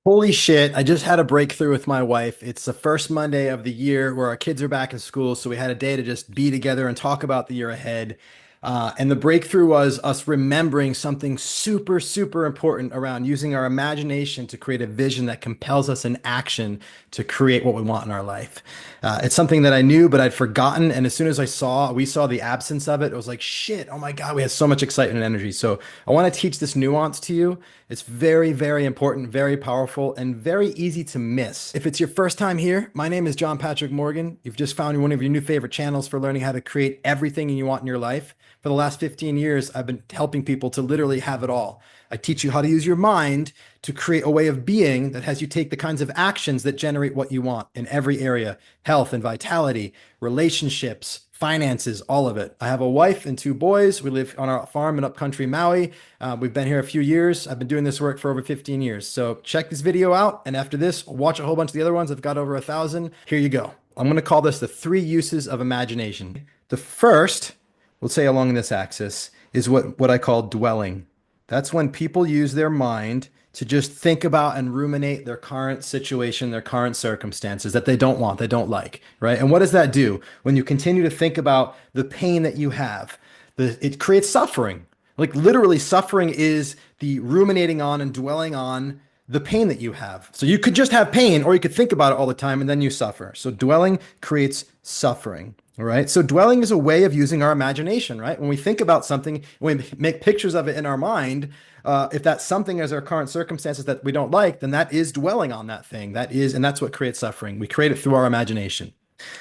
Holy shit, I just had a breakthrough with my wife. It's the first Monday of the year where our kids are back in school, so we had a day to just be together and talk about the year ahead. And the breakthrough was us remembering something super, super important around using our imagination to create a vision that compels us in action to create what we want in our life. It's something that I knew, but I'd forgotten. And as soon as we saw the absence of it, it was like, shit, oh my God, we had so much excitement and energy. So I want to teach this nuance to you. It's very, very important, very powerful, and very easy to miss. If it's your first time here, my name is John Patrick Morgan. You've just found one of your new favorite channels for learning how to create everything you want in your life. For the last 15 years, I've been helping people to literally have it all. I teach you how to use your mind to create a way of being that has you take the kinds of actions that generate what you want in every area: health and vitality, relationships, finances, all of it. I have a wife and two boys. We live on our farm in upcountry Maui. We've been here a few years. I've been doing this work for over 15 years. So check this video out. And after this, watch a whole bunch of the other ones. I've got over 1,000. Here you go. I'm going to call this the three uses of imagination. The first, we'll say along this axis, is what I call dwelling. That's when people use their mind to just think about and ruminate their current situation, their current circumstances that they don't want, they don't like, right? And what does that do? When you continue to think about the pain that you have, it creates suffering. Like literally, suffering is the ruminating on and dwelling on the pain that you have. So you could just have pain, or you could think about it all the time and then you suffer. So dwelling creates suffering. All right. So dwelling is a way of using our imagination, right? When we think about something, when we make pictures of it in our mind, if that something is our current circumstances that we don't like, then that is dwelling on that thing. And that's what creates suffering. We create it through our imagination.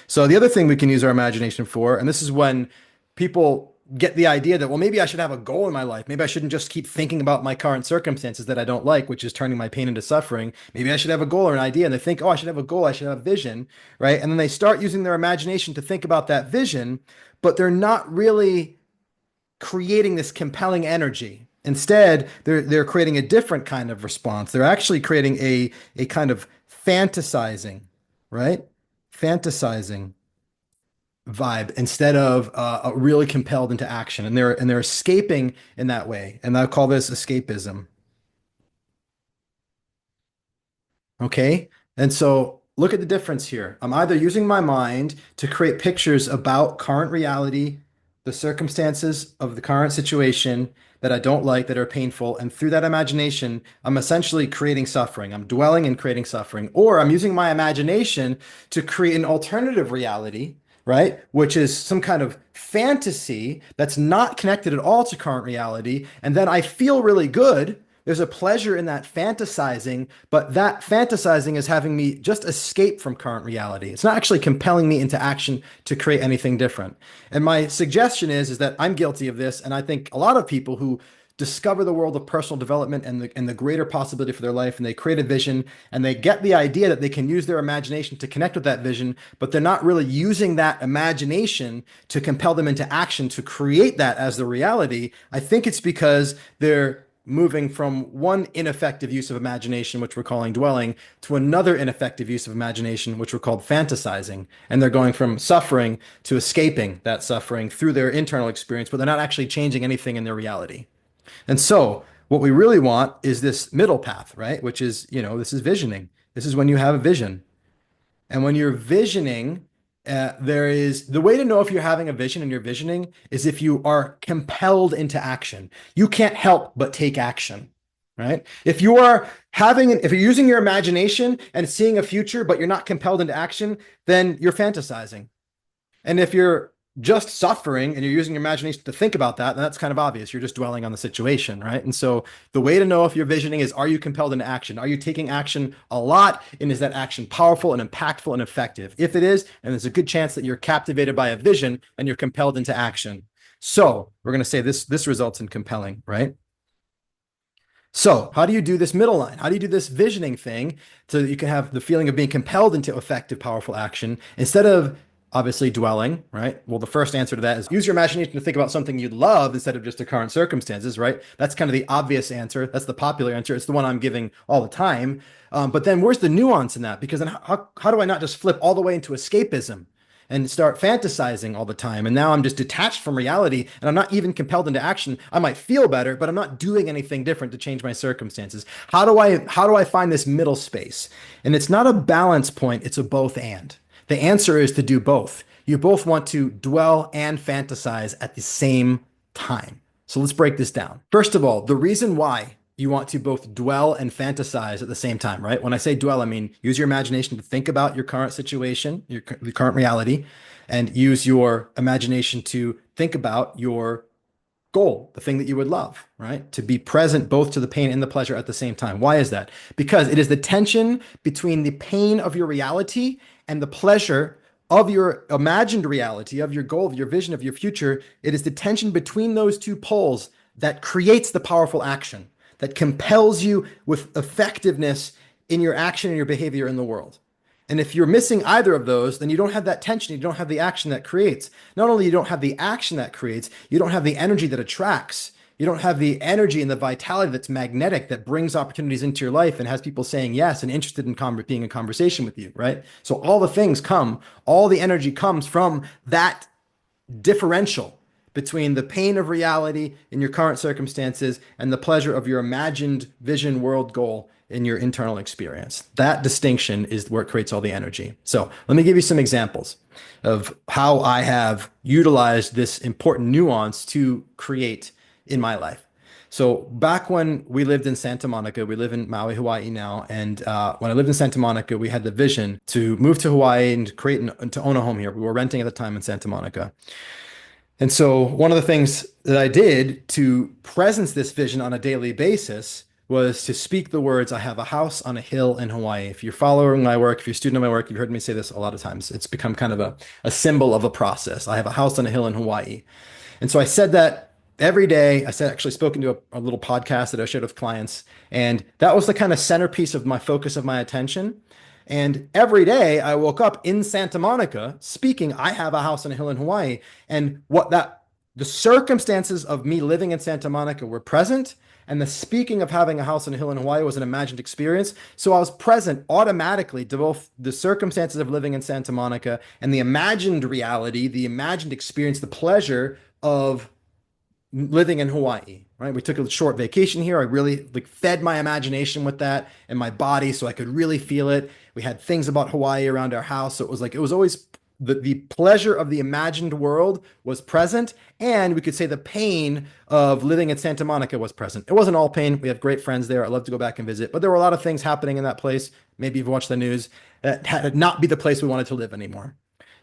So the other thing we can use our imagination for, and this is when people get the idea that, well, maybe I should have a goal in my life. Maybe I shouldn't just keep thinking about my current circumstances that I don't like, which is turning my pain into suffering. Maybe I should have a goal or an idea. And they think, oh, I should have a goal. I should have a vision, right? And then they start using their imagination to think about that vision, but they're not really creating this compelling energy. Instead, they're creating a different kind of response. They're actually creating a kind of fantasizing, right? Fantasizing vibe instead of really compelled into action, and they're escaping in that way, and I call this escapism. Okay, and so look at the difference here. I'm either using my mind to create pictures about current reality, the circumstances of the current situation that I don't like, that are painful, and through that imagination I'm essentially creating suffering. I'm dwelling and creating suffering, or I'm using my imagination to create an alternative reality, right? Which is some kind of fantasy that's not connected at all to current reality. And then I feel really good. There's a pleasure in that fantasizing, but that fantasizing is having me just escape from current reality. It's not actually compelling me into action to create anything different. And my suggestion is that I'm guilty of this. And I think a lot of people who discover the world of personal development and the greater possibility for their life, and they create a vision and they get the idea that they can use their imagination to connect with that vision, but they're not really using that imagination to compel them into action to create that as the reality. I think it's because they're moving from one ineffective use of imagination, which we're calling dwelling, to another ineffective use of imagination, which we're called fantasizing. And they're going from suffering to escaping that suffering through their internal experience, but they're not actually changing anything in their reality. And so what we really want is this middle path, right? Which is, this is visioning. This is when you have a vision. And when you're visioning, there is the way to know if you're having a vision and you're visioning is if you are compelled into action. You can't help but take action, right? If you're using your imagination and seeing a future, but you're not compelled into action, then you're fantasizing. And if you're just suffering and you're using your imagination to think about that, then that's kind of obvious. You're just dwelling on the situation, right? And so the way to know if you're visioning is, are you compelled into action? Are you taking action a lot? And is that action powerful and impactful and effective? If it is, and there's a good chance that you're captivated by a vision and you're compelled into action. So we're going to say this results in compelling, right? So how do you do this middle line? How do you do this visioning thing so that you can have the feeling of being compelled into effective, powerful action instead of obviously dwelling, right? Well, the first answer to that is use your imagination to think about something you'd love instead of just the current circumstances, right? That's kind of the obvious answer. That's the popular answer. It's the one I'm giving all the time. But then where's the nuance in that? Because then how do I not just flip all the way into escapism and start fantasizing all the time. And now I'm just detached from reality and I'm not even compelled into action. I might feel better, but I'm not doing anything different to change my circumstances. How do I find this middle space? And it's not a balance point, it's a both and. The answer is to do both. You both want to dwell and fantasize at the same time. So let's break this down. First of all, the reason why you want to both dwell and fantasize at the same time, right? When I say dwell, I mean use your imagination to think about your current situation, your current reality, and use your imagination to think about your goal, the thing that you would love, right? To be present both to the pain and the pleasure at the same time. Why is that? Because it is the tension between the pain of your reality and the pleasure of your imagined reality, of your goal, of your vision, of your future. It is the tension between those two poles that creates the powerful action, that compels you with effectiveness in your action and your behavior in the world. And if you're missing either of those, then you don't have that tension. You don't have the action that creates. Not only you don't have the action that creates, you don't have the energy that attracts. You don't have the energy and the vitality that's magnetic, that brings opportunities into your life and has people saying yes and interested in being in conversation with you, right? So all the things come, all the energy comes from that differential between the pain of reality in your current circumstances and the pleasure of your imagined vision, world, goal in your internal experience. That distinction is where it creates all the energy. So let me give you some examples of how I have utilized this important nuance to create in my life. So back when we lived in Santa Monica, we live in Maui, Hawaii now. And when I lived in Santa Monica, we had the vision to move to Hawaii and to own a home here. We were renting at the time in Santa Monica. And so one of the things that I did to presence this vision on a daily basis was to speak the words, I have a house on a hill in Hawaii. If you're following my work, if you're a student of my work, you've heard me say this a lot of times. It's become kind of a symbol of a process. I have a house on a hill in Hawaii. And so I said that every day. I said, actually spoken to a little podcast that I shared with clients. And that was the kind of centerpiece of my focus of my attention. And every day I woke up in Santa Monica speaking, I have a house on a hill in Hawaii. And the circumstances of me living in Santa Monica were present. And the speaking of having a house on a hill in Hawaii was an imagined experience. So I was present automatically to both the circumstances of living in Santa Monica and the imagined reality, the imagined experience, the pleasure of living in Hawaii, right? We took a short vacation here. I really fed my imagination with that and my body so I could really feel it. We had things about Hawaii around our house. So it was always the pleasure of the imagined world was present. And we could say the pain of living in Santa Monica was present. It wasn't all pain. We have great friends there. I'd love to go back and visit, but there were a lot of things happening in that place. Maybe you've watched the news that had not be the place we wanted to live anymore.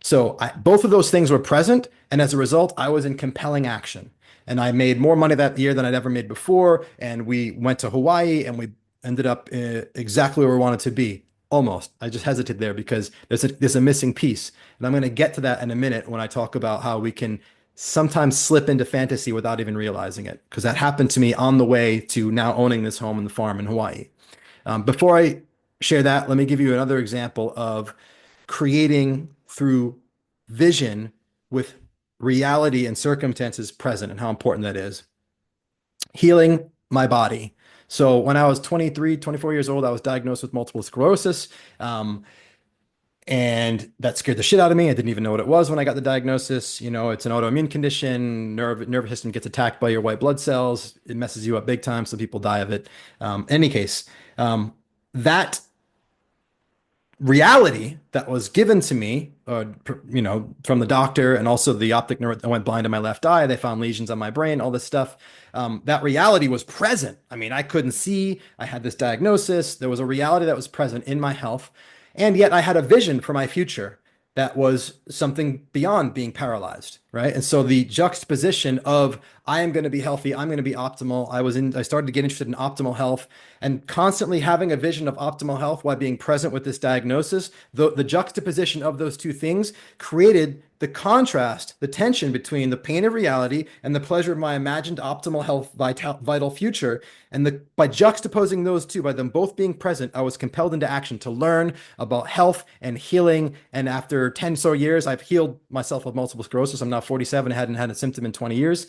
So both of those things were present. And as a result, I was in compelling action. And I made more money that year than I'd ever made before. And we went to Hawaii and we ended up exactly where we wanted to be. Almost. I just hesitated there because there's a missing piece. And I'm going to get to that in a minute when I talk about how we can sometimes slip into fantasy without even realizing it. Because that happened to me on the way to now owning this home and the farm in Hawaii. Before I share that, let me give you another example of creating through vision with reality and circumstances present and how important that is. Healing my body. So when I was 23, 24 years old, I was diagnosed with multiple sclerosis. And that scared the shit out of me. I didn't even know what it was when I got the diagnosis. You know, it's an autoimmune condition. Nervous system gets attacked by your white blood cells. It messes you up big time. Some people die of it. In any case, that reality that was given to me, from the doctor and also the optic nerve, I went blind in my left eye. They found lesions on my brain, all this stuff. That reality was present. I mean, I couldn't see. I had this diagnosis. There was a reality that was present in my health. And yet I had a vision for my future that was something beyond being paralyzed, right? And so the juxtaposition of I am going to be healthy, I'm going to be optimal. I started to get interested in optimal health and constantly having a vision of optimal health while being present with this diagnosis. The juxtaposition of those two things created the contrast, the tension between the pain of reality and the pleasure of my imagined optimal health, vital future. And by juxtaposing those two, by them both being present, I was compelled into action to learn about health and healing. And after 10 so years, I've healed myself of multiple sclerosis. I'm now 47, hadn't had a symptom in 20 years.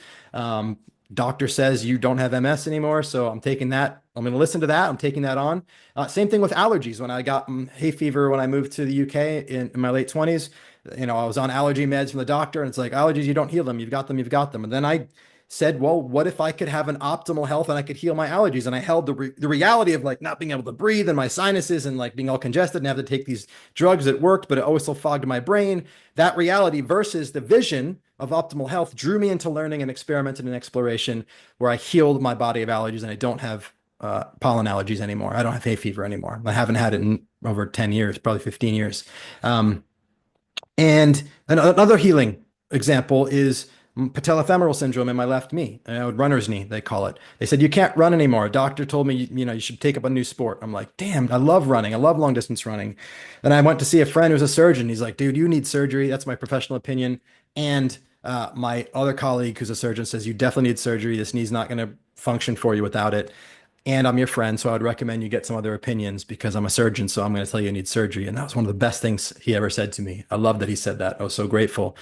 Doctor says you don't have MS anymore, so I'm taking that. I'm going to listen to that. I'm taking that on. Same thing with allergies. When I got hay fever when I moved to the UK in my late 20s, I was on allergy meds from the doctor, and it's like allergies, you don't heal them. You've got them. You've got them. And then I said, well, what if I could have an optimal health and I could heal my allergies? And I held the reality of like not being able to breathe and my sinuses and like being all congested and have to take these drugs that worked, but it always still fogged my brain. That reality versus the vision of optimal health drew me into learning and experimenting and exploration, where I healed my body of allergies and I don't have pollen allergies anymore. I don't have hay fever anymore. I haven't had it in over 10 years, probably 15 years. And another healing example is patellofemoral syndrome in my left knee, runner's knee, they call it. They said, you can't run anymore. A doctor told me, you should take up a new sport. I'm like, damn, I love running. I love long distance running. Then I went to see a friend who's a surgeon. He's like, dude, you need surgery. That's my professional opinion. And my other colleague who's a surgeon says, you definitely need surgery. This knee's not going to function for you without it. And I'm your friend, so I would recommend you get some other opinions because I'm a surgeon, so I'm going to tell you need surgery. And that was one of the best things he ever said to me. I love that he said that. I was so grateful.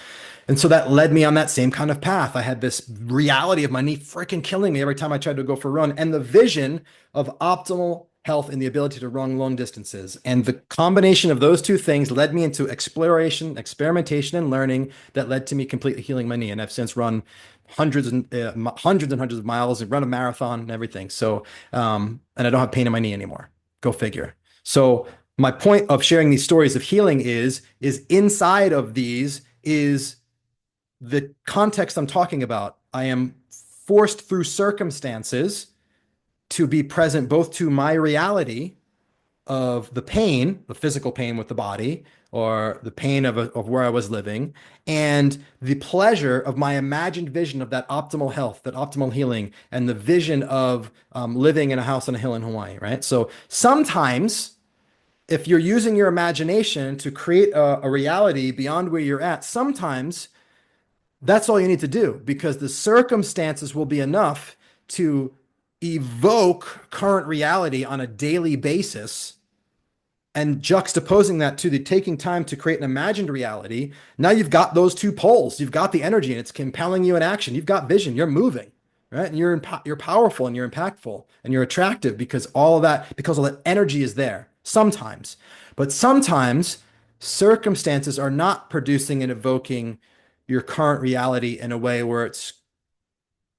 And so that led me on that same kind of path. I had this reality of my knee freaking killing me every time I tried to go for a run, and the vision of optimal health and the ability to run long distances. And the combination of those two things led me into exploration, experimentation, and learning that led to me completely healing my knee. And I've since run hundreds and hundreds of miles and run a marathon and everything. So, and I don't have pain in my knee anymore. Go figure. So my point of sharing these stories of healing is inside of these is the context I'm talking about. I am forced through circumstances to be present both to my reality of the pain, the physical pain with the body, or the pain of where I was living, and the pleasure of my imagined vision of that optimal health, that optimal healing, and the vision of living in a house on a hill in Hawaii, right? So sometimes if you're using your imagination to create a reality beyond where you're at, sometimes that's all you need to do, because the circumstances will be enough to evoke current reality on a daily basis, and juxtaposing that to the taking time to create an imagined reality. Now you've got those two poles. You've got the energy and it's compelling you in action. You've got vision. You're moving, right? And you're powerful and you're impactful and you're attractive because all that energy is there sometimes. But sometimes circumstances are not producing and evoking your current reality in a way where it's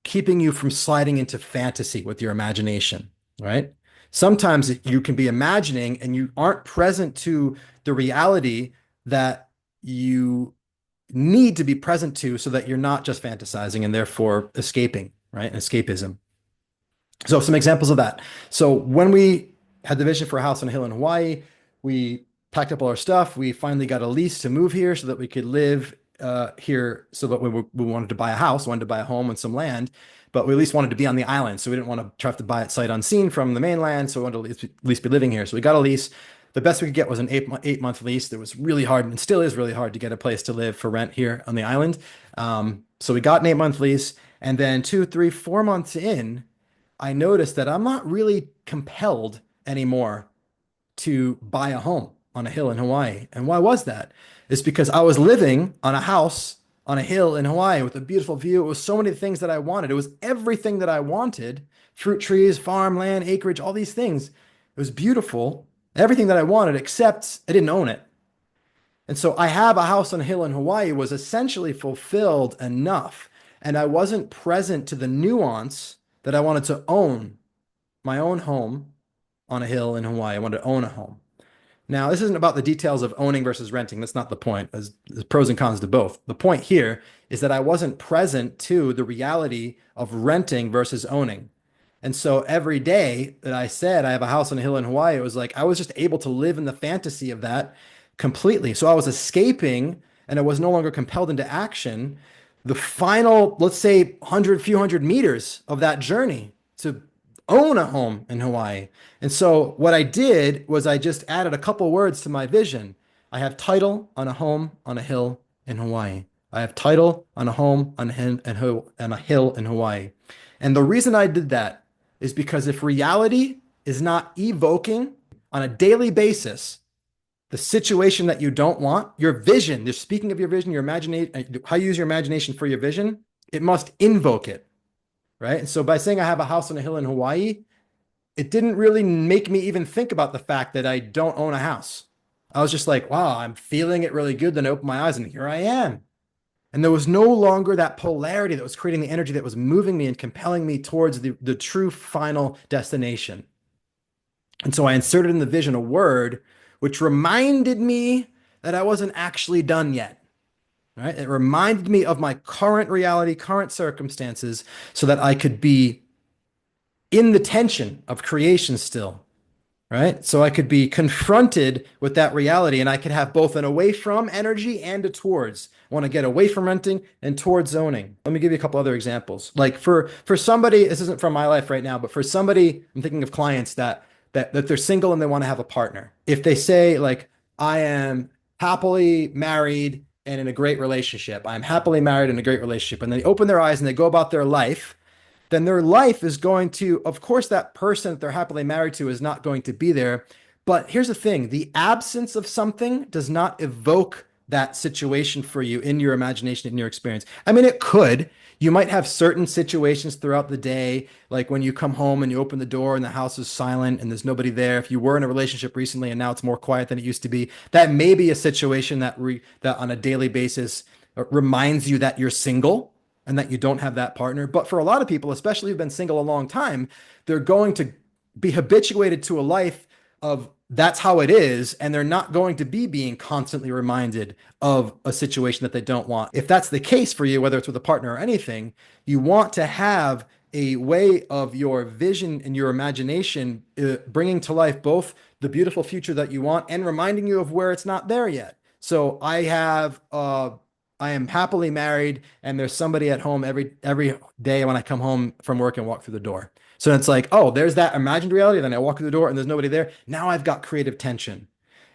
keeping you from sliding into fantasy with your imagination, right? Sometimes you can be imagining and you aren't present to the reality that you need to be present to, so that you're not just fantasizing and therefore escaping, right? Escapism. So some examples of that. So when we had the vision for a house on a hill in Hawaii, we packed up all our stuff. We finally got a lease to move here so that we could live here, so that we wanted to buy a house, wanted to buy a home and some land, but we at least wanted to be on the island. So we didn't want to have to buy it sight unseen from the mainland. So we wanted to at least be living here. So we got a lease. The best we could get was an 8-month lease. That was really hard, and still is really hard, to get a place to live for rent here on the island. So we got an 8-month lease, and then 2, 3, 4 months in, I noticed that I'm not really compelled anymore to buy a home on a hill in Hawaii. And why was that? It's because I was living on a house on a hill in Hawaii with a beautiful view. It was so many things that I wanted. It was everything that I wanted: fruit trees, farmland, acreage, all these things. It was beautiful, everything that I wanted, except I didn't own it. And so I have a house on a hill in Hawaii was essentially fulfilled enough. And I wasn't present to the nuance that I wanted to own my own home on a hill in Hawaii. I wanted to own a home. Now, this isn't about the details of owning versus renting. That's not the point. There's pros and cons to both. The point here is that I wasn't present to the reality of renting versus owning. And so every day that I said I have a house on a hill in Hawaii, it was like I was just able to live in the fantasy of that completely. So I was escaping, and I was no longer compelled into action. The final, let's say, few hundred meters of that journey to own a home in Hawaii. And so what I did was I just added a couple words to my vision. I have title on a home on a hill in Hawaii. I have title on a home on a hill in Hawaii. And the reason I did that is because if reality is not evoking on a daily basis the situation that you don't want, your vision, you're speaking of your vision, your imagination, how you use your imagination for your vision, it must invoke it. right? And so by saying I have a house on a hill in Hawaii, it didn't really make me even think about the fact that I don't own a house. I was just like, wow, I'm feeling it really good. Then I opened my eyes and here I am. And there was no longer that polarity that was creating the energy that was moving me and compelling me towards the true final destination. And so I inserted in the vision a word which reminded me that I wasn't actually done yet. Right? It reminded me of my current reality, current circumstances, so that I could be in the tension of creation still, right? So I could be confronted with that reality and I could have both an away from energy and a towards. I want to get away from renting and towards zoning. Let me give you a couple other examples. Like for somebody, this isn't from my life right now, but for somebody, I'm thinking of clients that they're single and they want to have a partner. If they say like, I am happily married and in a great relationship, I'm happily married in a great relationship, and they open their eyes and they go about their life, then their life is going to, of course, that person that they're happily married to is not going to be there. But here's the thing, the absence of something does not evoke that situation for you in your imagination, in your experience. I mean, it could. You might have certain situations throughout the day, like when you come home and you open the door and the house is silent and there's nobody there. If you were in a relationship recently and now it's more quiet than it used to be, that may be a situation that on a daily basis reminds you that you're single and that you don't have that partner. But for a lot of people, especially who've been single a long time, they're going to be habituated to a life of that's how it is, and they're not going to be being constantly reminded of a situation that they don't want. If that's the case for you, whether it's with a partner or anything, you want to have a way of your vision and your imagination bringing to life both the beautiful future that you want and reminding you of where it's not there yet. So I am happily married, and there's somebody at home every day when I come home from work and walk through the door. So it's like, oh, there's that imagined reality. Then I walk through the door and there's nobody there. Now I've got creative tension.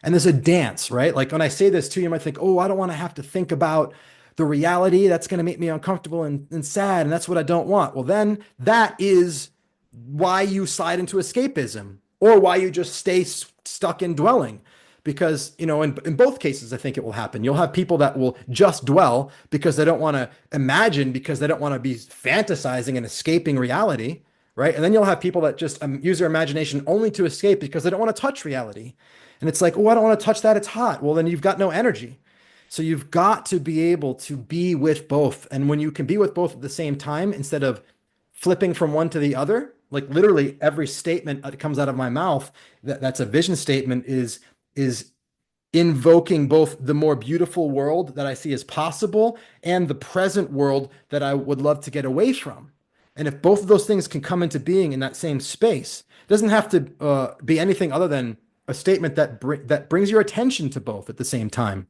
And there's a dance, right? Like when I say this too, you might think, oh, I don't want to have to think about the reality. That's going to make me uncomfortable and sad. And that's what I don't want. Well, then that is why you slide into escapism or why you just stay stuck in dwelling. Because, in both cases, I think it will happen. You'll have people that will just dwell because they don't want to imagine, because they don't want to be fantasizing and escaping reality, right? And then you'll have people that just use their imagination only to escape because they don't want to touch reality. And it's like, oh, I don't want to touch that. It's hot. Well, then you've got no energy. So you've got to be able to be with both. And when you can be with both at the same time, instead of flipping from one to the other, like literally every statement that comes out of my mouth, that's a vision statement is invoking both the more beautiful world that I see as possible and the present world that I would love to get away from. And if both of those things can come into being in that same space, it doesn't have to be anything other than a statement that brings your attention to both at the same time.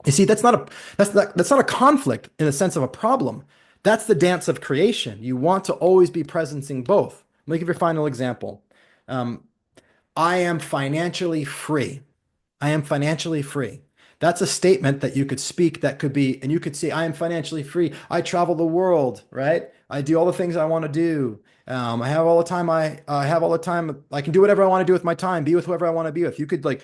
You see, that's not a conflict in the sense of a problem. That's the dance of creation. You want to always be presencing both. Let me give you a final example. I am financially free. I am financially free. That's a statement that you could speak that could be, and you could say, I am financially free. I travel the world, right? I do all the things I want to do. I have all the time. I have all the time. I can do whatever I want to do with my time, be with whoever I want to be with. You could like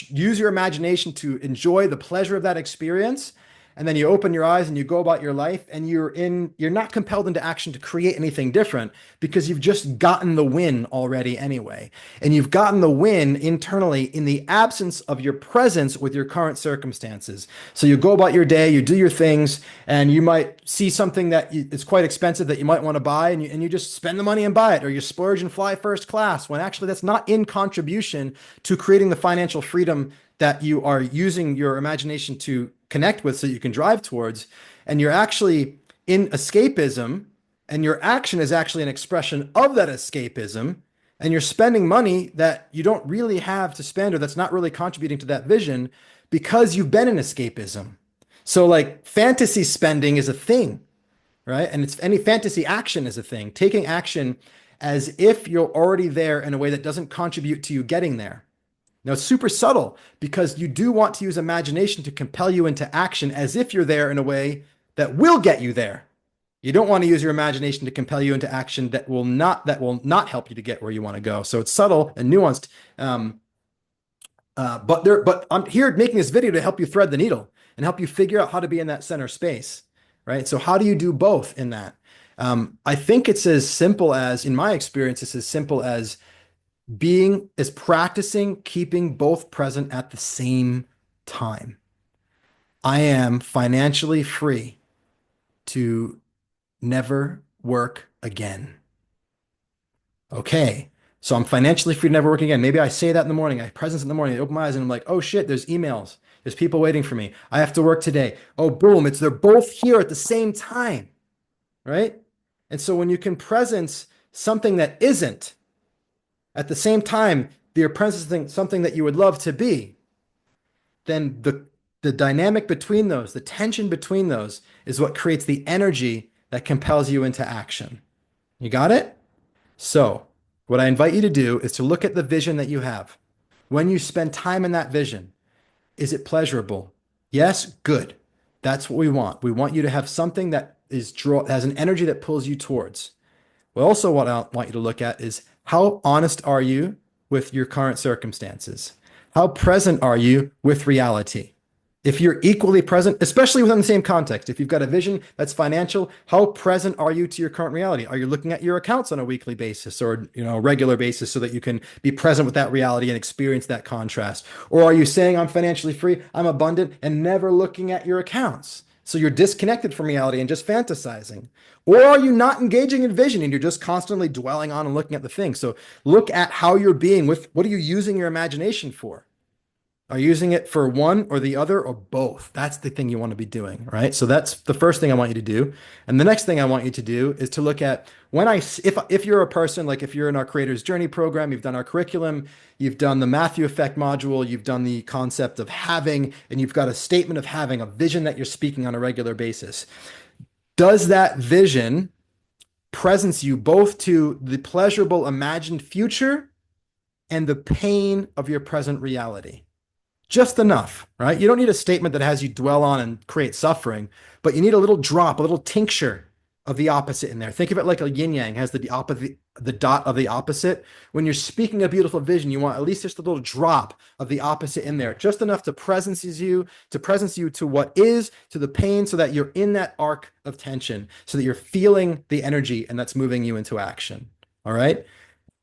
use your imagination to enjoy the pleasure of that experience. And then you open your eyes and you go about your life and you're not compelled into action to create anything different because you've just gotten the win already anyway. And you've gotten the win internally in the absence of your presence with your current circumstances. So you go about your day, you do your things, and you might see something that is quite expensive that you might want to buy, and you just spend the money and buy it, or you splurge and fly first class when actually that's not in contribution to creating the financial freedom that you are using your imagination to connect with so you can drive towards. And you're actually in escapism, and your action is actually an expression of that escapism, and you're spending money that you don't really have to spend or that's not really contributing to that vision because you've been in escapism. So like fantasy spending is a thing, right? And it's any fantasy action is a thing, taking action as if you're already there in a way that doesn't contribute to you getting there. Now, it's super subtle because you do want to use imagination to compel you into action as if you're there in a way that will get you there. You don't want to use your imagination to compel you into action that will not help you to get where you want to go. So it's subtle and nuanced. But I'm here making this video to help you thread the needle and help you figure out how to be in that center space, right? So how do you do both in that? I think it's as simple as, in my experience, it's as simple as practicing keeping both present at the same time. I am financially free to never work again. Okay. So I'm financially free to never work again. Maybe I say that in the morning. I have presence in the morning. I open my eyes and I'm like, oh shit, there's emails. There's people waiting for me. I have to work today. Oh, boom. They're both here at the same time. Right. And so when you can presence something that isn't at the same time, you're presencing something that you would love to be, then the dynamic between those, the tension between those is what creates the energy that compels you into action. You got it? So, what I invite you to do is to look at the vision that you have. When you spend time in that vision, is it pleasurable? Yes, good. That's what we want. We want you to have something that has an energy that pulls you towards. Well, also what I want you to look at is how honest are you with your current circumstances? How present are you with reality? If you're equally present, especially within the same context, if you've got a vision that's financial, how present are you to your current reality? Are you looking at your accounts on a weekly basis or, a regular basis so that you can be present with that reality and experience that contrast? Or are you saying I'm financially free, I'm abundant, and never looking at your accounts? So you're disconnected from reality and just fantasizing. Or are you not engaging in vision and you're just constantly dwelling on and looking at the thing? So look at how you're being with what are you using your imagination for? Are you using it for one or the other or both? That's the thing you want to be doing, right? So that's the first thing I want you to do. And the next thing I want you to do is to look at if you're a person, like if you're in our Creator's Journey program, you've done our curriculum, you've done the Matthew Effect module, you've done the concept of having, and you've got a statement of having, a vision that you're speaking on a regular basis. Does that vision presence you both to the pleasurable imagined future and the pain of your present reality? Just enough, right? You don't need a statement that has you dwell on and create suffering, but you need a little drop, a little tincture of the opposite in there. Think of it like a yin yang has the dot of the opposite. When you're speaking a beautiful vision, you want at least just a little drop of the opposite in there, just enough to presence you to what is, to the pain, so that you're in that arc of tension, so that you're feeling the energy and that's moving you into action. All right.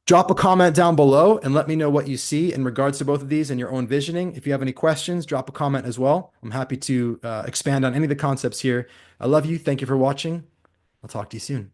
Drop a comment down below and let me know what you see in regards to both of these and your own visioning. If you have any questions, drop a comment as well. I'm happy to expand on any of the concepts here. I love you. Thank you for watching. I'll talk to you soon.